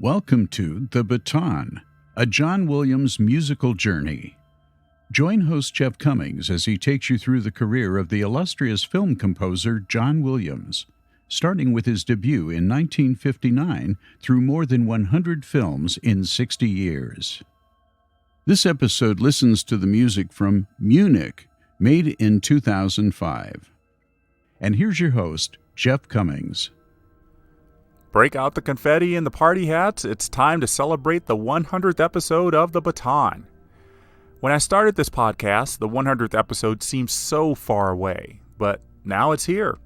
Welcome to The Baton, a John Williams musical journey. Join host Jeff Commings as he takes you through the career of the illustrious film composer John Williams, starting with his debut in 1959 through more than 100 films in 60 years. This episode listens to the music from Munich, made in 2005. And here's your host, Jeff Commings. Break out the confetti and the party hats. It's time to celebrate the 100th episode of The Baton. When I started this podcast, the 100th episode seemed so far away, but now it's here.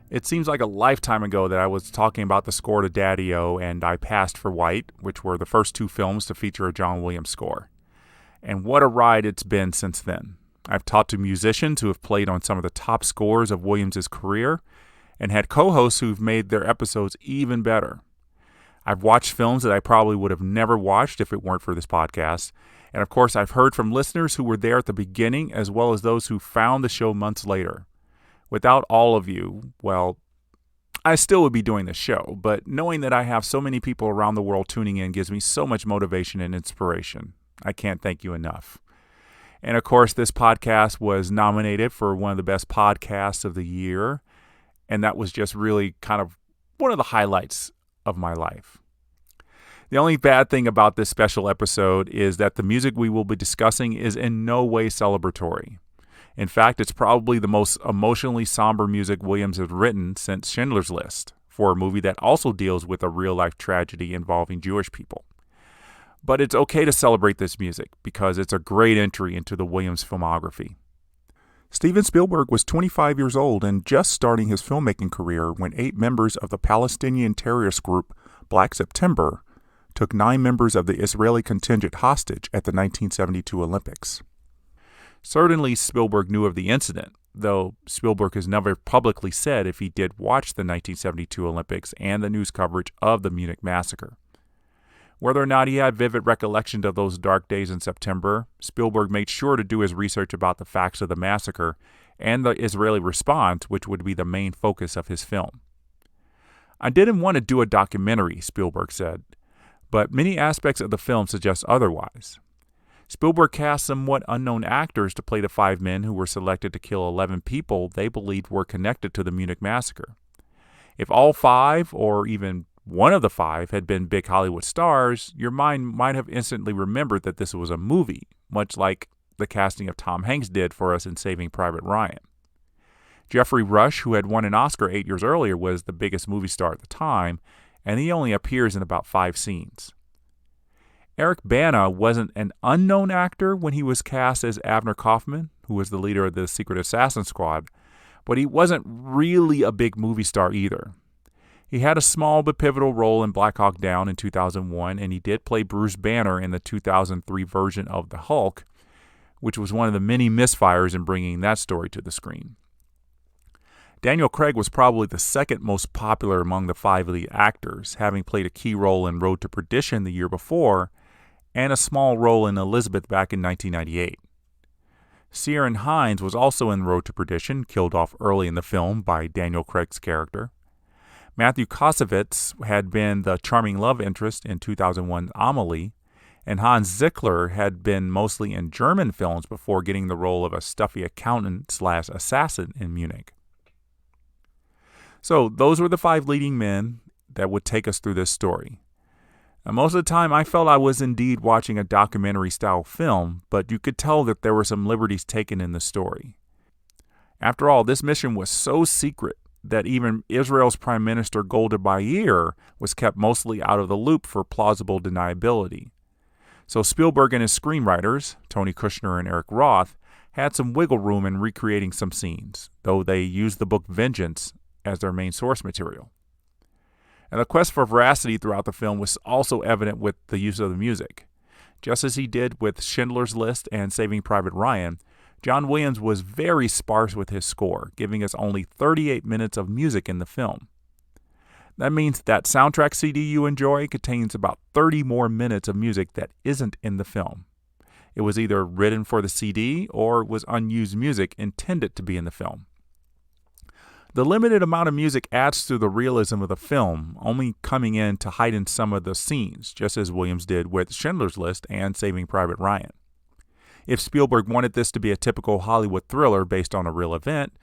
It seems like a lifetime ago that I was talking about the score to Daddy-O and I Passed for White, which were the first two films to feature a John Williams score. And what a ride it's been since then. I've talked to musicians who have played on some of the top scores of Williams' career, and had co-hosts who've made their episodes even better. I've watched films that I probably would have never watched if it weren't for this podcast. And of course, I've heard from listeners who were there at the beginning, as well as those who found the show months later. Without all of you, well, I still would be doing this show, but knowing that I have so many people around the world tuning in gives me so much motivation and inspiration. I can't thank you enough. And of course, this podcast was nominated for one of the best podcasts of the year. And that was just really kind of one of the highlights of my life. The only bad thing about this special episode is that the music we will be discussing is in no way celebratory. In fact, it's probably the most emotionally somber music Williams has written since Schindler's List, for a movie that also deals with a real-life tragedy involving Jewish people. But it's okay to celebrate this music because it's a great entry into the Williams filmography. Steven Spielberg was 25 years old and just starting his filmmaking career when 8 members of the Palestinian terrorist group Black September took 9 members of the Israeli contingent hostage at the 1972 Olympics. Certainly Spielberg knew of the incident, though Spielberg has never publicly said if he did watch the 1972 Olympics and the news coverage of the Munich massacre. Whether or not he had vivid recollection of those dark days in September, Spielberg made sure to do his research about the facts of the massacre and the Israeli response, which would be the main focus of his film. I didn't want to do a documentary, Spielberg said, but many aspects of the film suggest otherwise. Spielberg cast somewhat unknown actors to play the 5 men who were selected to kill 11 people they believed were connected to the Munich massacre. If all 5, or even one of the 5 had been big Hollywood stars, your mind might have instantly remembered that this was a movie, much like the casting of Tom Hanks did for us in Saving Private Ryan. Geoffrey Rush, who had won an Oscar 8 years earlier, was the biggest movie star at the time, and he only appears in about 5 scenes. Eric Bana wasn't an unknown actor when he was cast as Abner Kaufman, who was the leader of the Secret Assassin Squad, but he wasn't really a big movie star either. He had a small but pivotal role in Black Hawk Down in 2001, and he did play Bruce Banner in the 2003 version of The Hulk, which was one of the many misfires in bringing that story to the screen. Daniel Craig was probably the second most popular among the 5 lead actors, having played a key role in Road to Perdition the year before, and a small role in Elizabeth back in 1998. Ciarán Hinds was also in Road to Perdition, killed off early in the film by Daniel Craig's character. Matthew Kassovitz had been the charming love interest in 2001's Amelie, and Hans Zickler had been mostly in German films before getting the role of a stuffy accountant/assassin in Munich. So those were the 5 leading men that would take us through this story. Now, most of the time I felt I was indeed watching a documentary-style film, but you could tell that there were some liberties taken in the story. After all, this mission was so secret that even Israel's Prime Minister Golda Meir was kept mostly out of the loop for plausible deniability. So Spielberg and his screenwriters, Tony Kushner and Eric Roth, had some wiggle room in recreating some scenes, though they used the book Vengeance as their main source material. And the quest for veracity throughout the film was also evident with the use of the music. Just as he did with Schindler's List and Saving Private Ryan, John Williams was very sparse with his score, giving us only 38 minutes of music in the film. That means that soundtrack CD you enjoy contains about 30 more minutes of music that isn't in the film. It was either written for the CD or was unused music intended to be in the film. The limited amount of music adds to the realism of the film, only coming in to heighten some of the scenes, just as Williams did with Schindler's List and Saving Private Ryan. If Spielberg wanted this to be a typical Hollywood thriller based on a real event,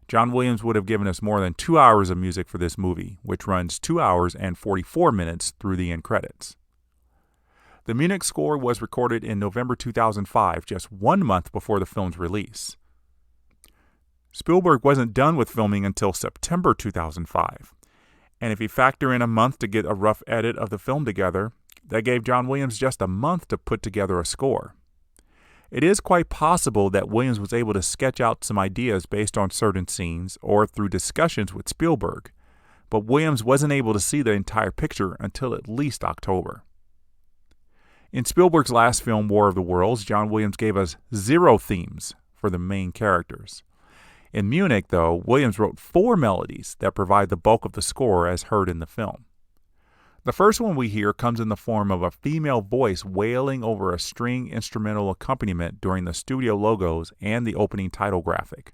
John Williams would have given us more than 2 hours of music for this movie, which runs 2 hours and 44 minutes through the end credits. The Munich score was recorded in November 2005, just 1 month before the film's release. Spielberg wasn't done with filming until September 2005, and if you factor in a month to get a rough edit of the film together, that gave John Williams just a month to put together a score. It is quite possible that Williams was able to sketch out some ideas based on certain scenes or through discussions with Spielberg, but Williams wasn't able to see the entire picture until at least October. In Spielberg's last film, War of the Worlds, John Williams gave us 0 themes for the main characters. In Munich, though, Williams wrote 4 melodies that provide the bulk of the score as heard in the film. The first one we hear comes in the form of a female voice wailing over a string instrumental accompaniment during the studio logos and the opening title graphic.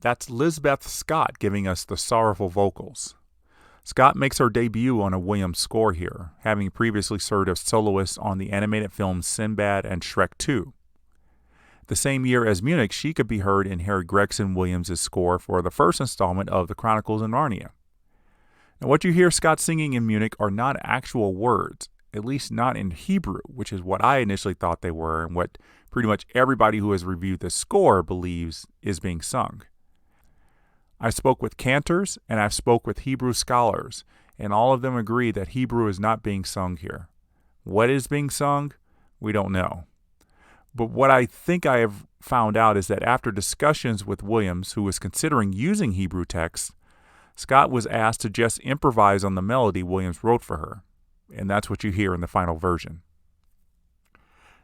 That's Lisbeth Scott giving us the sorrowful vocals. Scott makes her debut on a Williams score here, having previously served as soloist on the animated films Sinbad and Shrek 2. The same year as Munich, she could be heard in Harry Gregson Williams' score for the first installment of The Chronicles of Narnia. Now, what you hear Scott singing in Munich are not actual words, at least not in Hebrew, which is what I initially thought they were and what pretty much everybody who has reviewed the score believes is being sung. I spoke with cantors and I've spoke with Hebrew scholars, and all of them agree that Hebrew is not being sung here. What is being sung? We don't know. But what I think I have found out is that after discussions with Williams, who was considering using Hebrew text, Scott was asked to just improvise on the melody Williams wrote for her, and that's what you hear in the final version.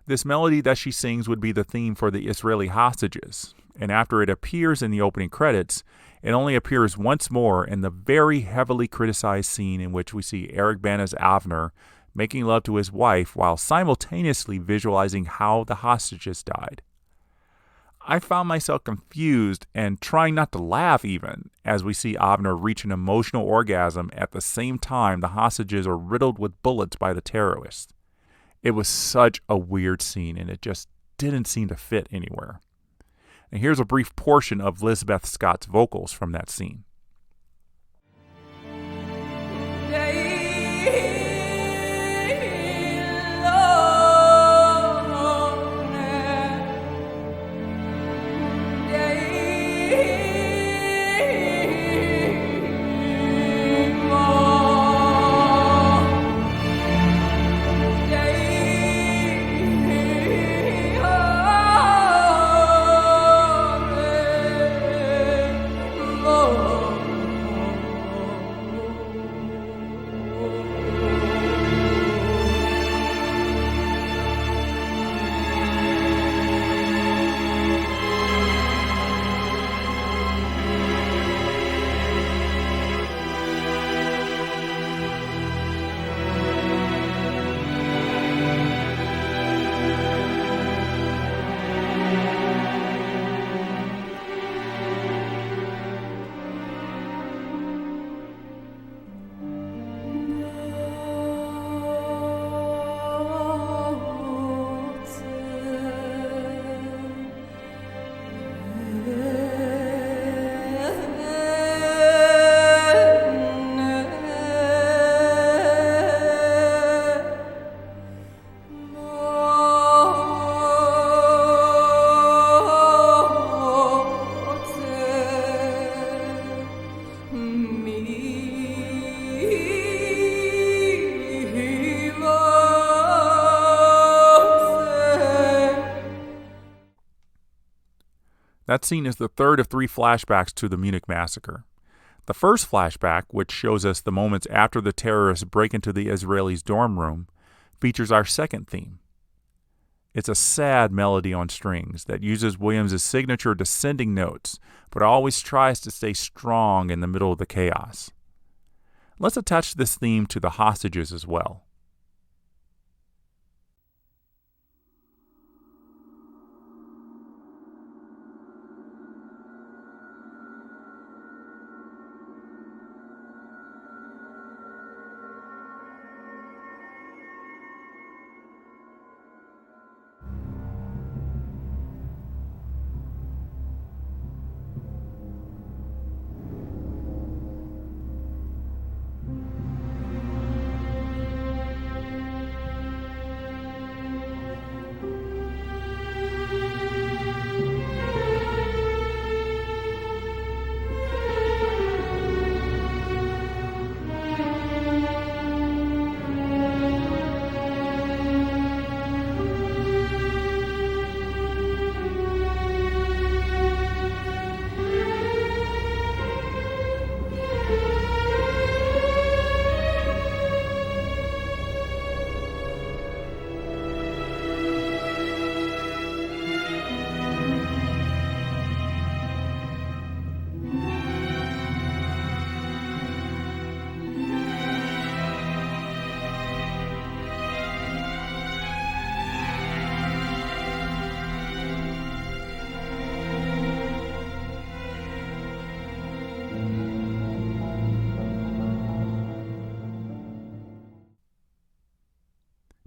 This melody that she sings would be the theme for the Israeli hostages, and after it appears in the opening credits, it only appears once more in the very heavily criticized scene in which we see Eric Bana's Avner making love to his wife while simultaneously visualizing how the hostages died. I found myself confused and trying not to laugh even as we see Avner reach an emotional orgasm at the same time the hostages are riddled with bullets by the terrorists. It was such a weird scene and it just didn't seem to fit anywhere. And here's a brief portion of Lisbeth Scott's vocals from that scene. That scene is the third of 3 flashbacks to the Munich massacre. The first flashback, which shows us the moments after the terrorists break into the Israelis' dorm room, features our second theme. It's a sad melody on strings that uses Williams' signature descending notes, but always tries to stay strong in the middle of the chaos. Let's attach this theme to the hostages as well.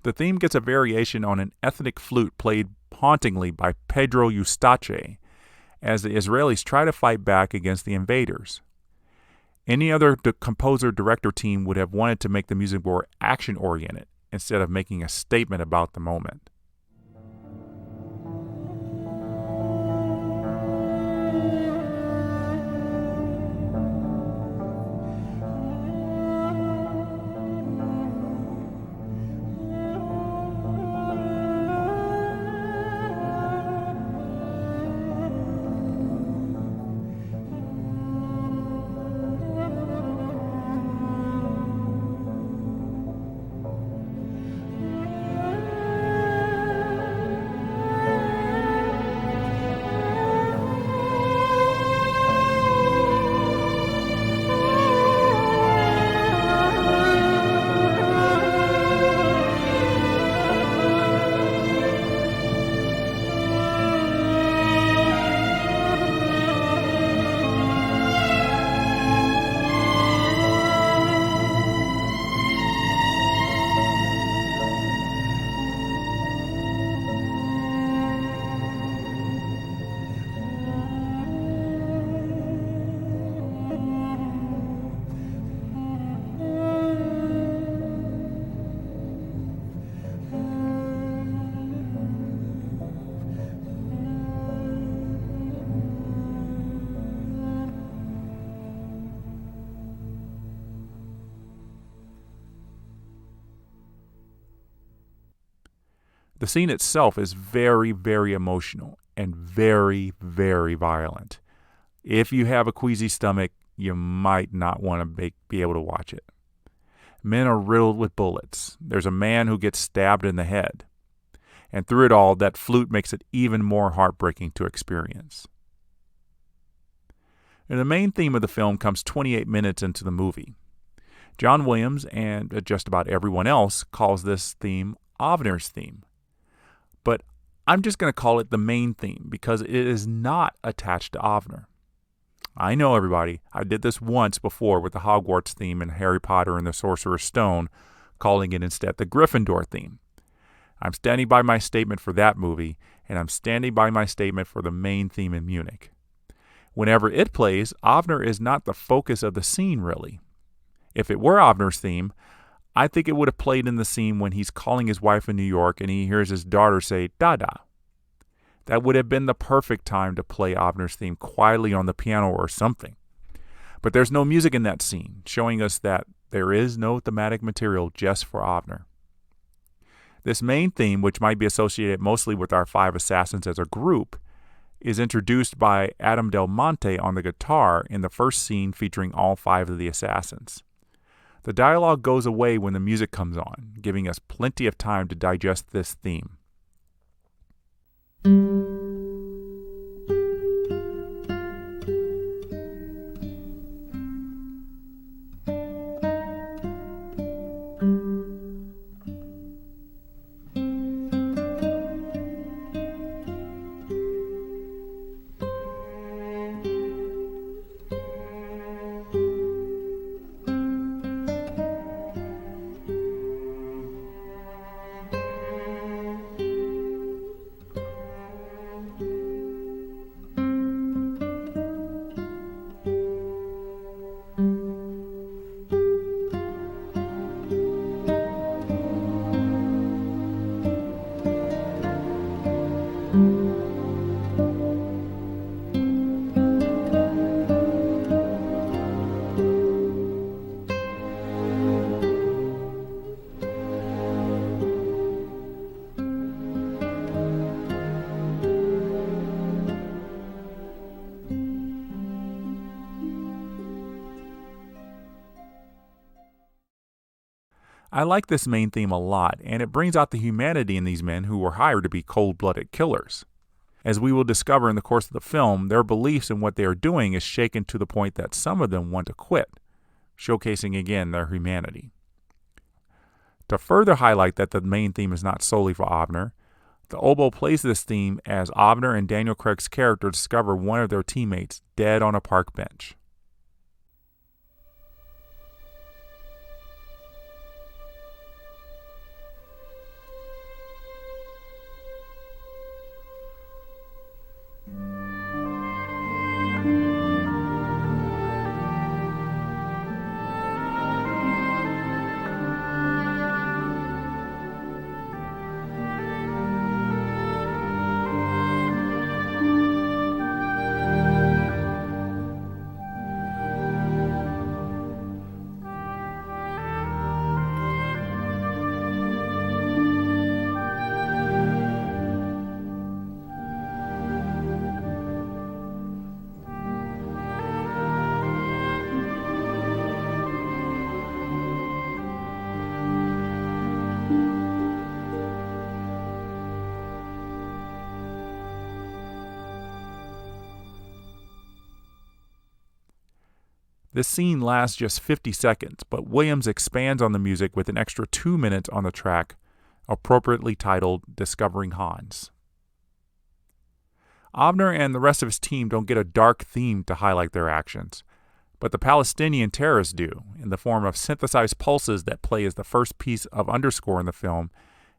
The theme gets a variation on an ethnic flute played hauntingly by Pedro Eustache, as the Israelis try to fight back against the invaders. Any other composer-director team would have wanted to make the music more action-oriented instead of making a statement about the moment. The scene itself is very, very emotional and very, very violent. If you have a queasy stomach, you might not want to be able to watch it. Men are riddled with bullets. There's a man who gets stabbed in the head. And through it all, that flute makes it even more heartbreaking to experience. And the main theme of the film comes 28 minutes into the movie. John Williams, and just about everyone else, calls this theme Avner's theme. But I'm just going to call it the main theme because it is not attached to Avner. I know, everybody, I did this once before with the Hogwarts theme in Harry Potter and the Sorcerer's Stone, calling it instead the Gryffindor theme. I'm standing by my statement for that movie, and I'm standing by my statement for the main theme in Munich. Whenever it plays, Avner is not the focus of the scene, really. If it were Avner's theme, I think it would have played in the scene when he's calling his wife in New York and he hears his daughter say, "Dada." That would have been the perfect time to play Avner's theme quietly on the piano or something. But there's no music in that scene, showing us that there is no thematic material just for Avner. This main theme, which might be associated mostly with our 5 assassins as a group, is introduced by Adam Del Monte on the guitar in the first scene featuring all 5 of the assassins. The dialogue goes away when the music comes on, giving us plenty of time to digest this theme. I like this main theme a lot, and it brings out the humanity in these men who were hired to be cold-blooded killers. As we will discover in the course of the film, their beliefs in what they are doing is shaken to the point that some of them want to quit, showcasing again their humanity. To further highlight that the main theme is not solely for Abner, the oboe plays this theme as Abner and Daniel Craig's character discover one of their teammates dead on a park bench. This scene lasts just 50 seconds, but Williams expands on the music with an extra 2 minutes on the track, appropriately titled Discovering Hans. Abner and the rest of his team don't get a dark theme to highlight their actions, but the Palestinian terrorists do, in the form of synthesized pulses that play as the first piece of underscore in the film,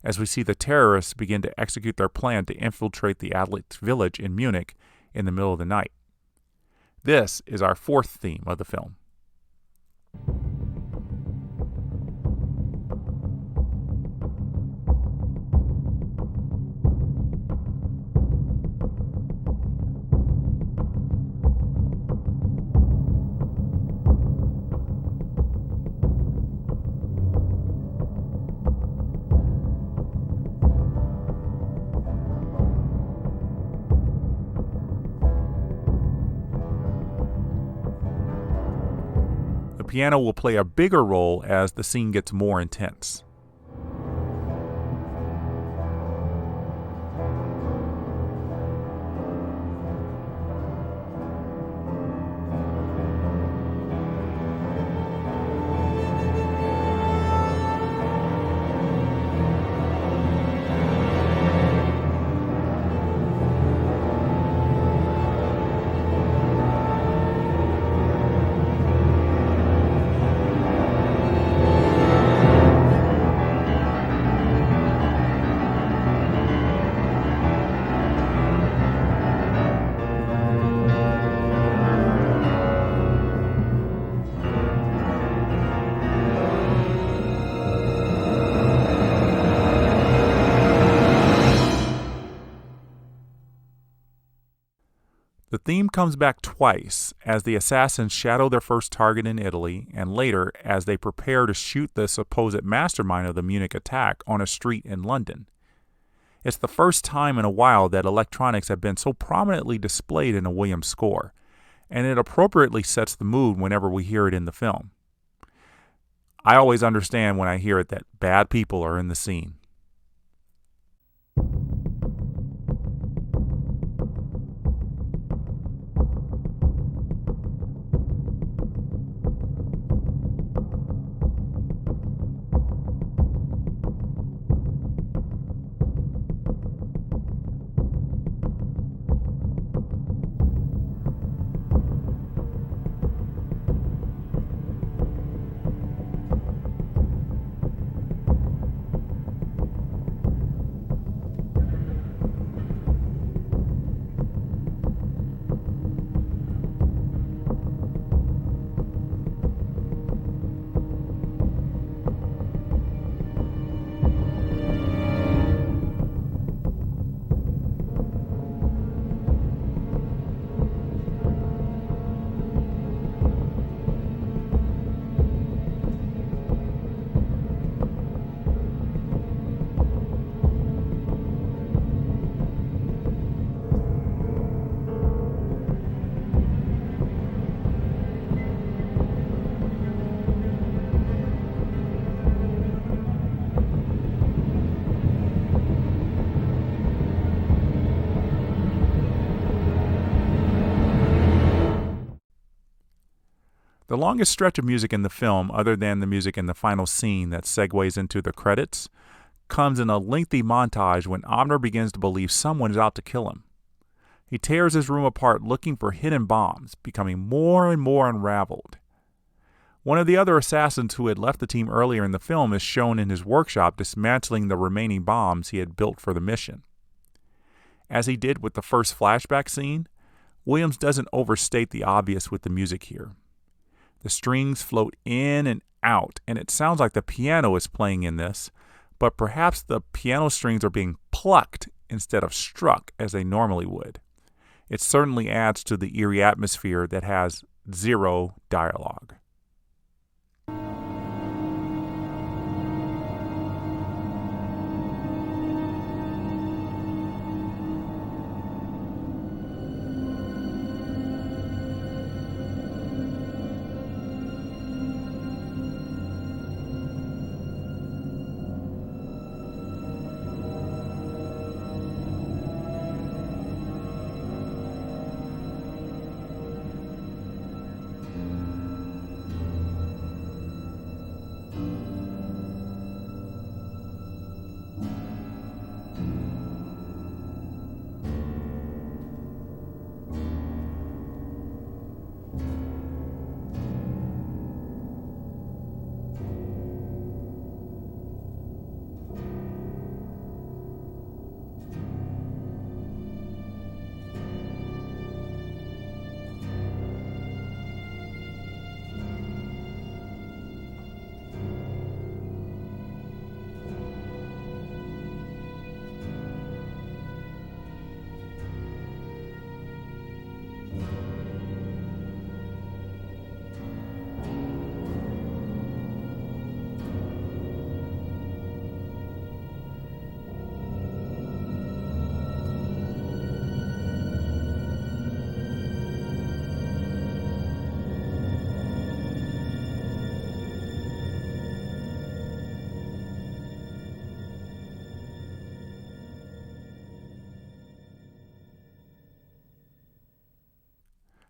as we see the terrorists begin to execute their plan to infiltrate the Adlitz village in Munich in the middle of the night. This is our 4th theme of the film. The piano will play a bigger role as the scene gets more intense. The theme comes back twice as the assassins shadow their first target in Italy, and later as they prepare to shoot the supposed mastermind of the Munich attack on a street in London. It's the first time in a while that electronics have been so prominently displayed in a Williams score, and it appropriately sets the mood whenever we hear it in the film. I always understand when I hear it that bad people are in the scene. The longest stretch of music in the film, other than the music in the final scene that segues into the credits, comes in a lengthy montage when Abner begins to believe someone is out to kill him. He tears his room apart looking for hidden bombs, becoming more and more unraveled. One of the other assassins who had left the team earlier in the film is shown in his workshop dismantling the remaining bombs he had built for the mission. As he did with the first flashback scene, Williams doesn't overstate the obvious with the music here. The strings float in and out, and it sounds like the piano is playing in this, but perhaps the piano strings are being plucked instead of struck as they normally would. It certainly adds to the eerie atmosphere that has zero dialogue.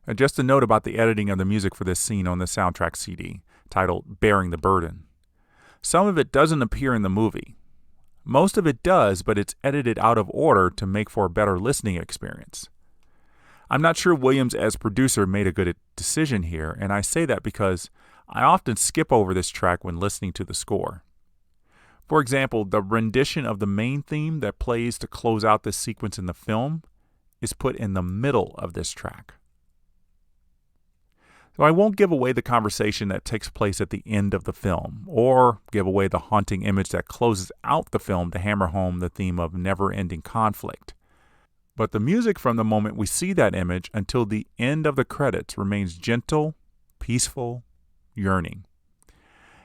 And just a note about the editing of the music for this scene on the soundtrack CD, titled Bearing the Burden. Some of it doesn't appear in the movie. Most of it does, but it's edited out of order to make for a better listening experience. I'm not sure Williams as producer made a good decision here, and I say that because I often skip over this track when listening to the score. For example, the rendition of the main theme that plays to close out this sequence in the film is put in the middle of this track. So I won't give away the conversation that takes place at the end of the film, or give away the haunting image that closes out the film to hammer home the theme of never-ending conflict. But the music from the moment we see that image until the end of the credits remains gentle, peaceful, yearning.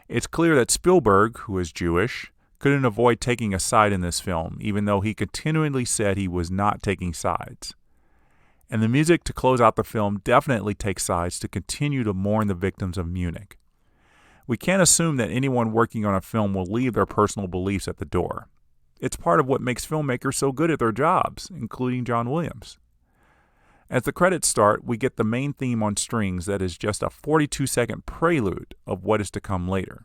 It's clear that Spielberg, who is Jewish, couldn't avoid taking a side in this film, even though he continually said he was not taking sides. And the music to close out the film definitely takes sides to continue to mourn the victims of Munich. We can't assume that anyone working on a film will leave their personal beliefs at the door. It's part of what makes filmmakers so good at their jobs, including John Williams. As the credits start, we get the main theme on strings that is just a 42-second prelude of what is to come later.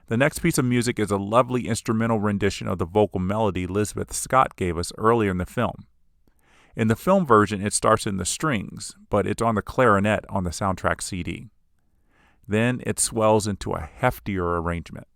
The next piece of music is a lovely instrumental rendition of the vocal melody Lisbeth Scott gave us earlier in the film. In the film version, it starts in the strings, but it's on the clarinet on the soundtrack CD. Then it swells into a heftier arrangement.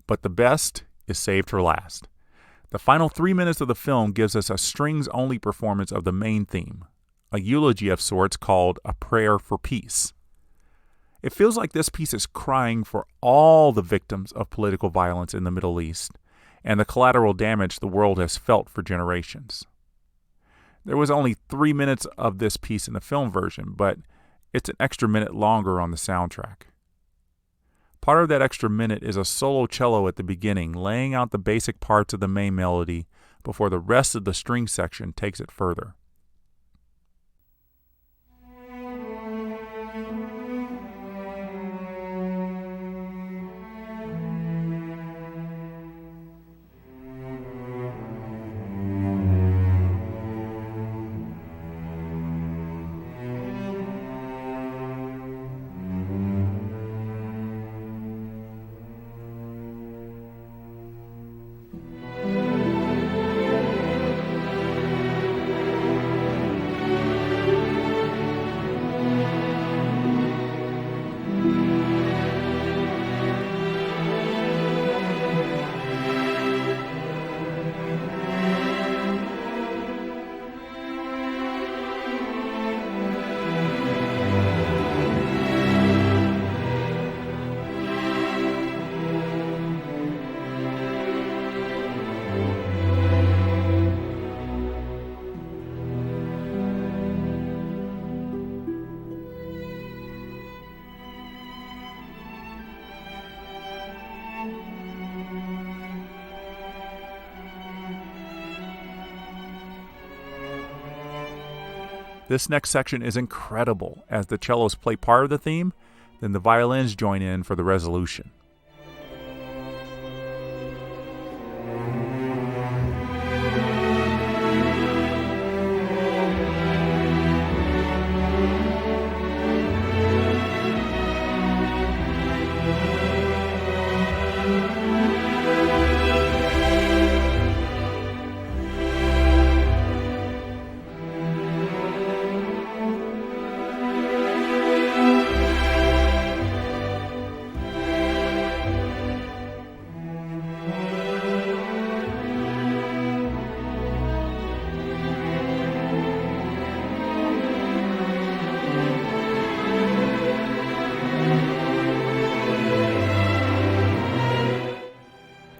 But the best is saved for last. The final 3 minutes of the film gives us a strings-only performance of the main theme, a eulogy of sorts called A Prayer for Peace. It feels like this piece is crying for all the victims of political violence in the Middle East and the collateral damage the world has felt for generations. There was only 3 minutes of this piece in the film version, but it's an extra minute longer on the soundtrack. Part of that extra minute is a solo cello at the beginning, laying out the basic parts of the main melody before the rest of the string section takes it further. This next section is incredible as the cellos play part of the theme, then the violins join in for the resolution.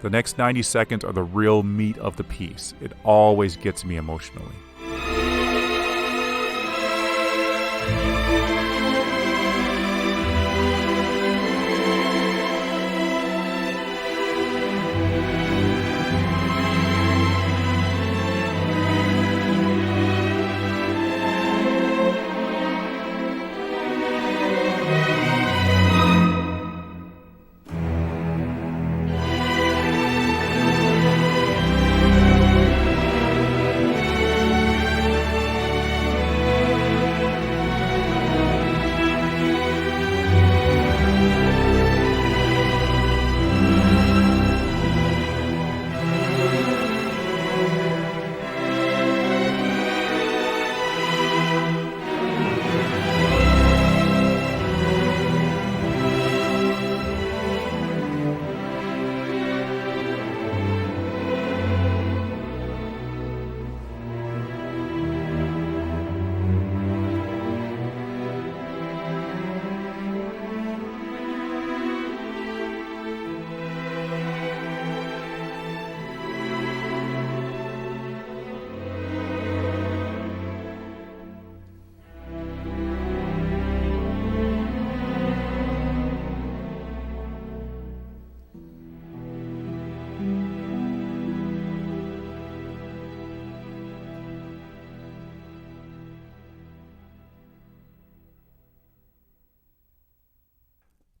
The next 90 seconds are the real meat of the piece. It always gets me emotionally.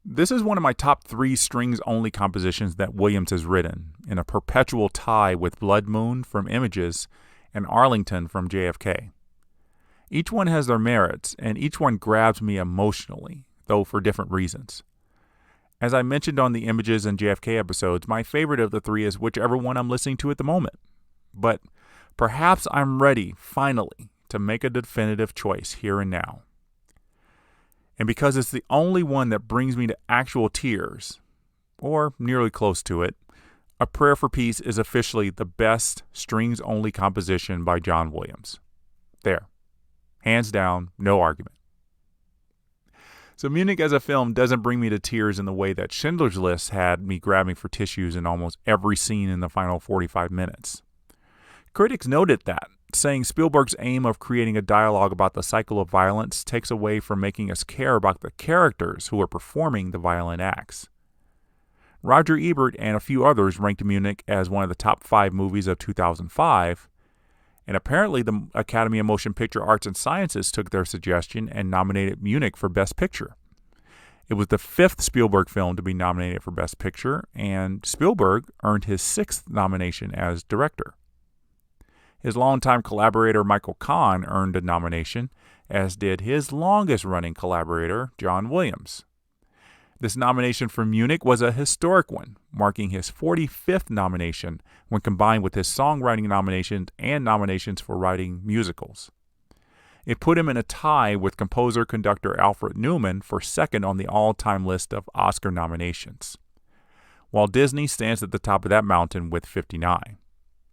This is one of my top 3 strings-only compositions that Williams has written, in a perpetual tie with Blood Moon from Images and Arlington from JFK. Each one has their merits, and each one grabs me emotionally, though for different reasons. As I mentioned on the Images and JFK episodes, my favorite of the 3 is whichever one I'm listening to at the moment. But perhaps I'm ready, finally, to make a definitive choice here and now. And because it's the only one that brings me to actual tears, or nearly close to it, A Prayer for Peace is officially the best strings-only composition by John Williams. There. Hands down, no argument. So Munich as a film doesn't bring me to tears in the way that Schindler's List had me grabbing for tissues in almost every scene in the final 45 minutes. Critics noted that, saying Spielberg's aim of creating a dialogue about the cycle of violence takes away from making us care about the characters who are performing the violent acts. Roger Ebert and a few others ranked Munich as one of the top 5 movies of 2005, and apparently the Academy of Motion Picture Arts and Sciences took their suggestion and nominated Munich for Best Picture. It was the 5th Spielberg film to be nominated for Best Picture, and Spielberg earned his 6th nomination as director. His longtime collaborator Michael Kahn earned a nomination, as did his longest-running collaborator, John Williams. This nomination for Munich was a historic one, marking his 45th nomination when combined with his songwriting nominations and nominations for writing musicals. It put him in a tie with composer-conductor Alfred Newman for second on the all-time list of Oscar nominations, while Disney stands at the top of that mountain with 59.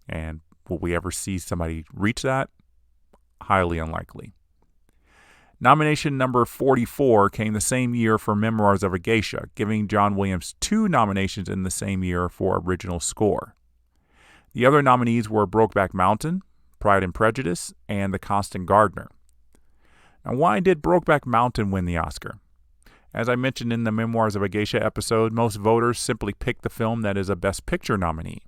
And will we ever see somebody reach that? Highly unlikely. Nomination number 44 came the same year for Memoirs of a Geisha, giving John Williams 2 nominations in the same year for original score. The other nominees were Brokeback Mountain, Pride and Prejudice, and The Constant Gardener. Now, why did Brokeback Mountain win the Oscar? As I mentioned in the Memoirs of a Geisha episode, most voters simply pick the film that is a Best Picture nominee.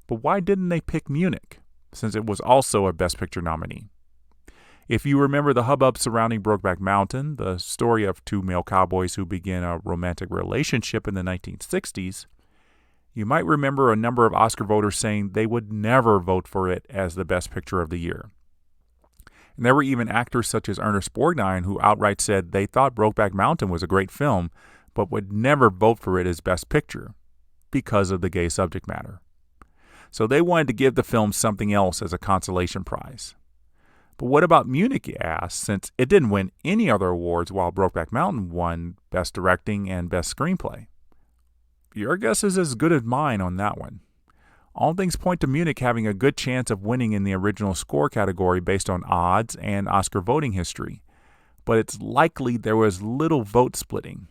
But why didn't they pick Munich, since it was also a Best Picture nominee? If you remember the hubbub surrounding Brokeback Mountain, the story of 2 male cowboys who begin a romantic relationship in the 1960s, you might remember a number of Oscar voters saying they would never vote for it as the Best Picture of the year. And there were even actors such as Ernest Borgnine who outright said they thought Brokeback Mountain was a great film, but would never vote for it as Best Picture because of the gay subject matter. So they wanted to give the film something else as a consolation prize. But what about Munich, you ask, since it didn't win any other awards while Brokeback Mountain won Best Directing and Best Screenplay? Your guess is as good as mine on that one. All things point to Munich having a good chance of winning in the original score category based on odds and Oscar voting history, but it's likely there was little vote splitting.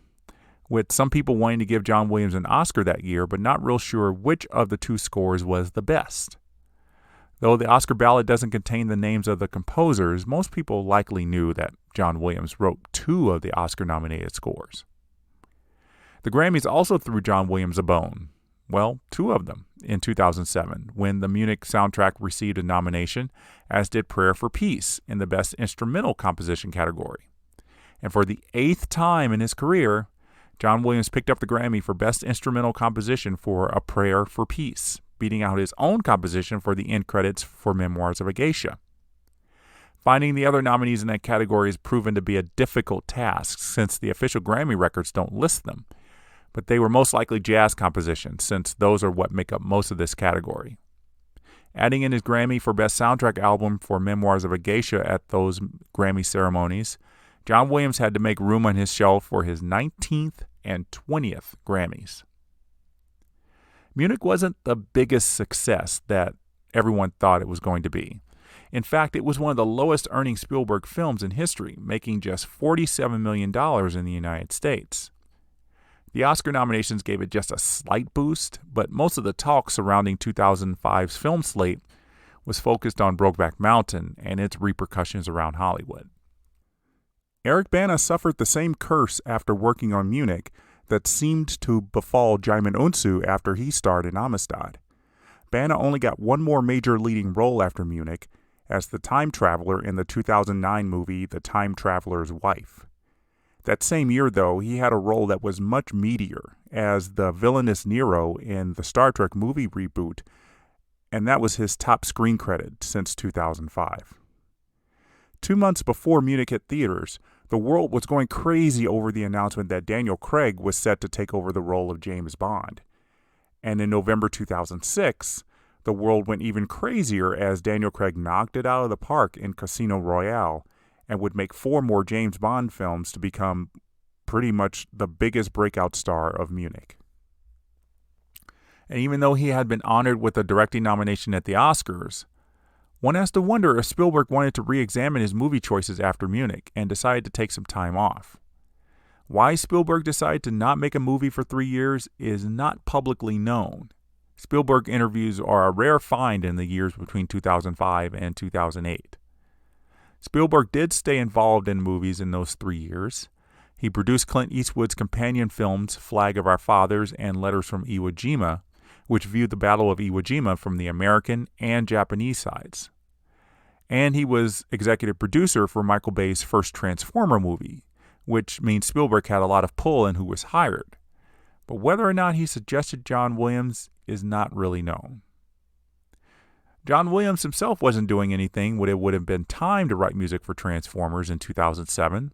with some people wanting to give John Williams an Oscar that year, but not real sure which of the two scores was the best. Though the Oscar ballot doesn't contain the names of the composers, most people likely knew that John Williams wrote two of the Oscar-nominated scores. The Grammys also threw John Williams a bone. Well, two of them in 2007, when the Munich soundtrack received a nomination, as did Prayer for Peace in the Best Instrumental Composition category. And for the 8th time in his career, John Williams picked up the Grammy for Best Instrumental Composition for A Prayer for Peace, beating out his own composition for the end credits for Memoirs of a Geisha. Finding the other nominees in that category has proven to be a difficult task, since the official Grammy records don't list them, but they were most likely jazz compositions, since those are what make up most of this category. Adding in his Grammy for Best Soundtrack Album for Memoirs of a Geisha at those Grammy ceremonies, John Williams had to make room on his shelf for his 19th and 20th Grammys. Munich wasn't the biggest success that everyone thought it was going to be. In fact, it was one of the lowest earning Spielberg films in history, making just $47 million in the United States. The Oscar nominations gave it just a slight boost, but most of the talk surrounding 2005's film slate was focused on Brokeback Mountain and its repercussions around Hollywood. Eric Bana suffered the same curse after working on Munich that seemed to befall Djimon Hounsou after he starred in Amistad. Bana only got one more major leading role after Munich, as the time traveler in the 2009 movie The Time Traveler's Wife. That same year, though, he had a role that was much meatier as the villainous Nero in the Star Trek movie reboot, and that was his top screen credit since 2005. 2 months before Munich hit theaters, the world was going crazy over the announcement that Daniel Craig was set to take over the role of James Bond. And in November 2006, the world went even crazier as Daniel Craig knocked it out of the park in Casino Royale and would make 4 more James Bond films to become pretty much the biggest breakout star of Munich. And even though he had been honored with a directing nomination at the Oscars, one has to wonder if Spielberg wanted to re-examine his movie choices after Munich and decided to take some time off. Why Spielberg decided to not make a movie for 3 years is not publicly known. Spielberg interviews are a rare find in the years between 2005 and 2008. Spielberg did stay involved in movies in those 3 years. He produced Clint Eastwood's companion films Flag of Our Fathers and Letters from Iwo Jima, which viewed the Battle of Iwo Jima from the American and Japanese sides. And he was executive producer for Michael Bay's first Transformer movie, which means Spielberg had a lot of pull in who was hired. But whether or not he suggested John Williams is not really known. John Williams himself wasn't doing anything when it would have been time to write music for Transformers in 2007.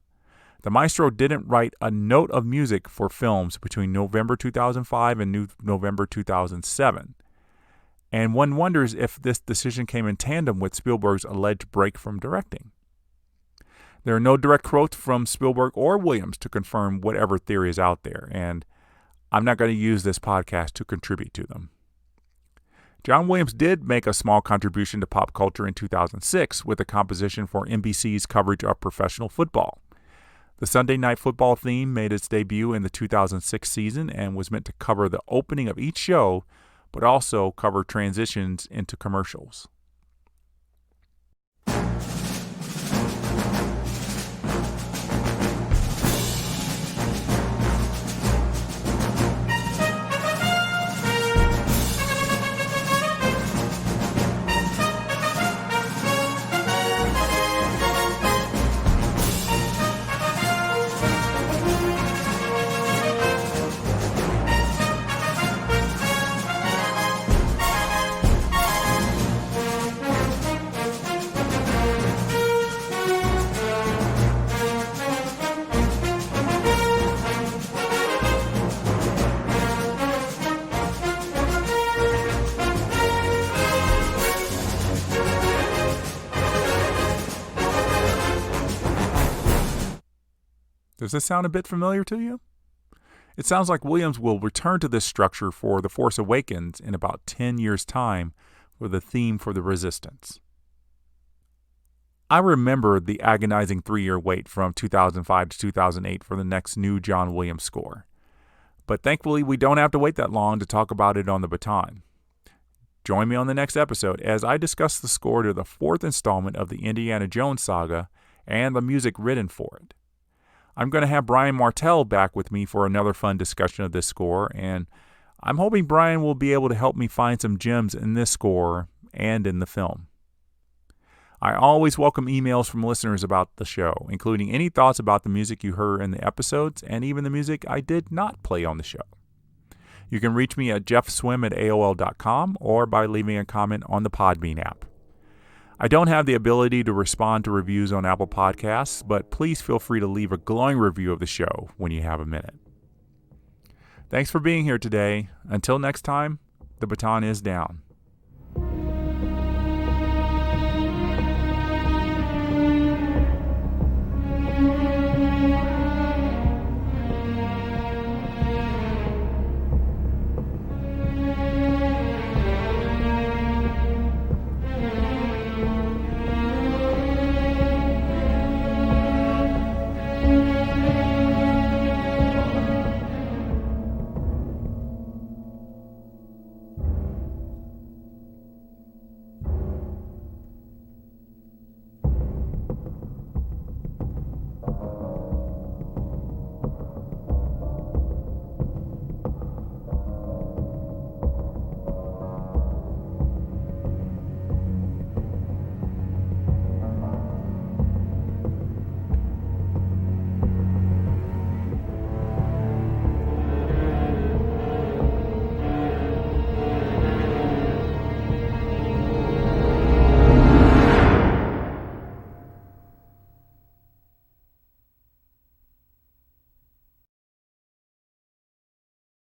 The maestro didn't write a note of music for films between November 2005 and November 2007. And one wonders if this decision came in tandem with Spielberg's alleged break from directing. There are no direct quotes from Spielberg or Williams to confirm whatever theory is out there, and I'm not going to use this podcast to contribute to them. John Williams did make a small contribution to pop culture in 2006 with a composition for NBC's coverage of professional football. The Sunday Night Football theme made its debut in the 2006 season and was meant to cover the opening of each show, but also cover transitions into commercials. Does this sound a bit familiar to you? It sounds like Williams will return to this structure for The Force Awakens in about 10 years' time with a theme for the Resistance. I remember the agonizing 3-year wait from 2005 to 2008 for the next new John Williams score. But thankfully, we don't have to wait that long to talk about it on the Baton. Join me on the next episode as I discuss the score to the fourth installment of the Indiana Jones saga and the music written for it. I'm going to have Brian Martell back with me for another fun discussion of this score, and I'm hoping Brian will be able to help me find some gems in this score and in the film. I always welcome emails from listeners about the show, including any thoughts about the music you heard in the episodes and even the music I did not play on the show. You can reach me at jeffswim@aol.com or by leaving a comment on the Podbean app. I don't have the ability to respond to reviews on Apple Podcasts, but please feel free to leave a glowing review of the show when you have a minute. Thanks for being here today. Until next time, the baton is down.